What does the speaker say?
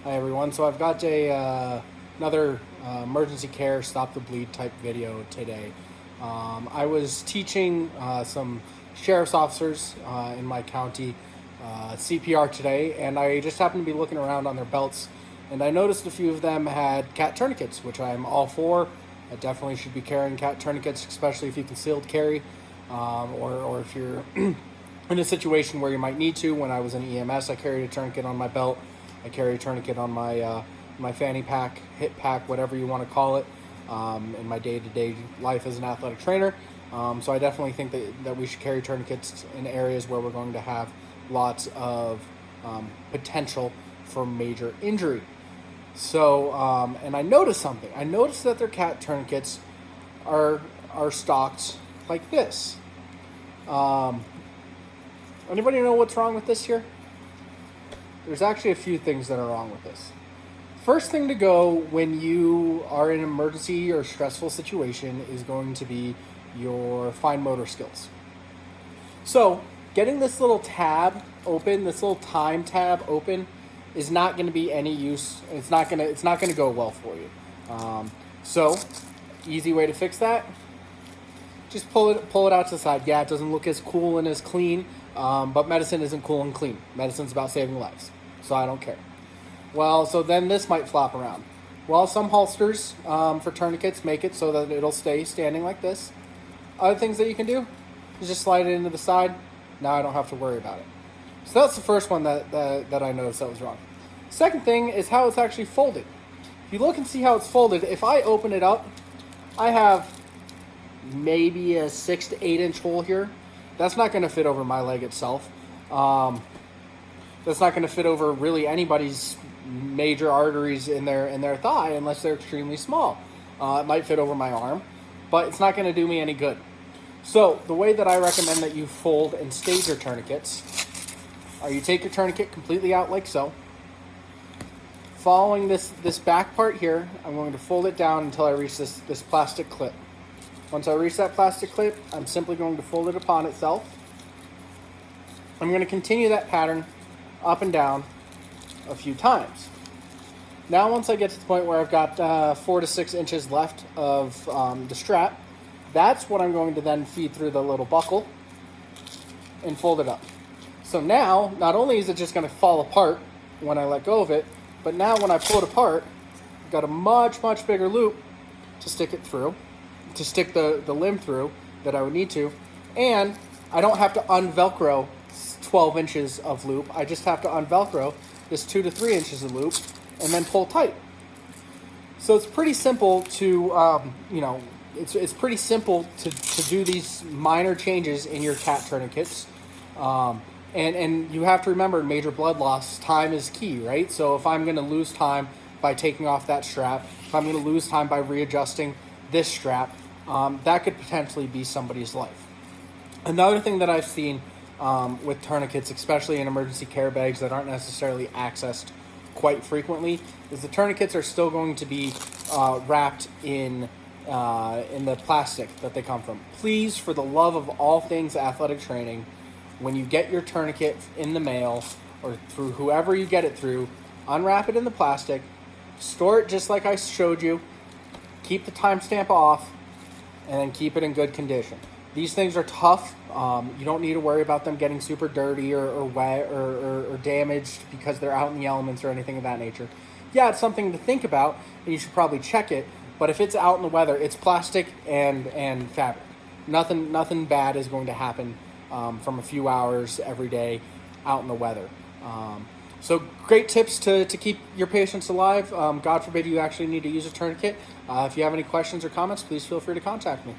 Hi everyone. So I've got another emergency care stop the bleed type video today. I was teaching some sheriff's officers in my county CPR today, and I just happened to be looking around on their belts, and I noticed a few of them had CAT tourniquets, which I'm all for. I definitely should be carrying CAT tourniquets, especially if you concealed carry, or if you're in a situation where you might need to. When I was in EMS, I carried a tourniquet on my belt. I carry a tourniquet on my fanny pack, hip pack, whatever you want to call it, in my day-to-day life as an athletic trainer. So I definitely think that we should carry tourniquets in areas where we're going to have lots of potential for major injury. So, and I noticed something. I noticed that their CAT tourniquets are stocked like this. Anybody know what's wrong with this here? There's actually a few things that are wrong with this. First thing to go when you are in an emergency or stressful situation is going to be your fine motor skills. So getting this little tab open, this little time tab open, is not going to be any use. It's not going to go well for you. So easy way to fix that: just pull it out to the side. Yeah, it doesn't look as cool and as clean, but medicine isn't cool and clean. Medicine's about saving lives, so I don't care. Well, so then this might flop around. Well, some holsters for tourniquets make it so that it'll stay standing like this. Other things that you can do is just slide it into the side. Now I don't have to worry about it. So that's the first one that I noticed that was wrong. Second thing is how it's actually folded. If you look and see how it's folded, if I open it up, I have maybe a 6 to 8 inch hole here. That's not going to fit over my leg itself. That's not going to fit over really anybody's major arteries in their thigh unless they're extremely small. It might fit over my arm, but it's not going to do me any good. So the way that I recommend that you fold and stage your tourniquets are you take your tourniquet completely out like so. Following this back part here, I'm going to fold it down until I reach this plastic clip. Once I reach that plastic clip, I'm simply going to fold it upon itself. I'm going to continue that pattern up and down a few times. Now once I get to the point where I've got 4 to 6 inches left of the strap, that's what I'm going to then feed through the little buckle and fold it up. So now, not only is it just going to fall apart when I let go of it, but now when I pull it apart, I've got a much, much bigger loop to stick it through, to stick the limb through that I would need to, and I don't have to unvelcro 12 inches of loop. I just have to unvelcro this 2 to 3 inches of loop and then pull tight. So it's pretty simple to, it's pretty simple to do these minor changes in your CAT tourniquets. And you have to remember, major blood loss, time is key, right? So if I'm going to lose time by taking off that strap, if I'm going to lose time by readjusting this strap, that could potentially be somebody's life. Another thing that I've seen with tourniquets, especially in emergency care bags that aren't necessarily accessed quite frequently, is the tourniquets are still going to be wrapped in the plastic that they come from. Please, for the love of all things athletic training, when you get your tourniquet in the mail or through whoever you get it through, unwrap it in the plastic, store it just like I showed you, keep the timestamp off, and then keep it in good condition. These things are tough. You don't need to worry about them getting super dirty or wet or damaged because they're out in the elements or anything of that nature. Yeah, it's something to think about, and you should probably check it, but if it's out in the weather, it's plastic and fabric. Nothing bad is going to happen from a few hours every day out in the weather. So great tips to keep your patients alive. God forbid you actually need to use a tourniquet. If you have any questions or comments, please feel free to contact me.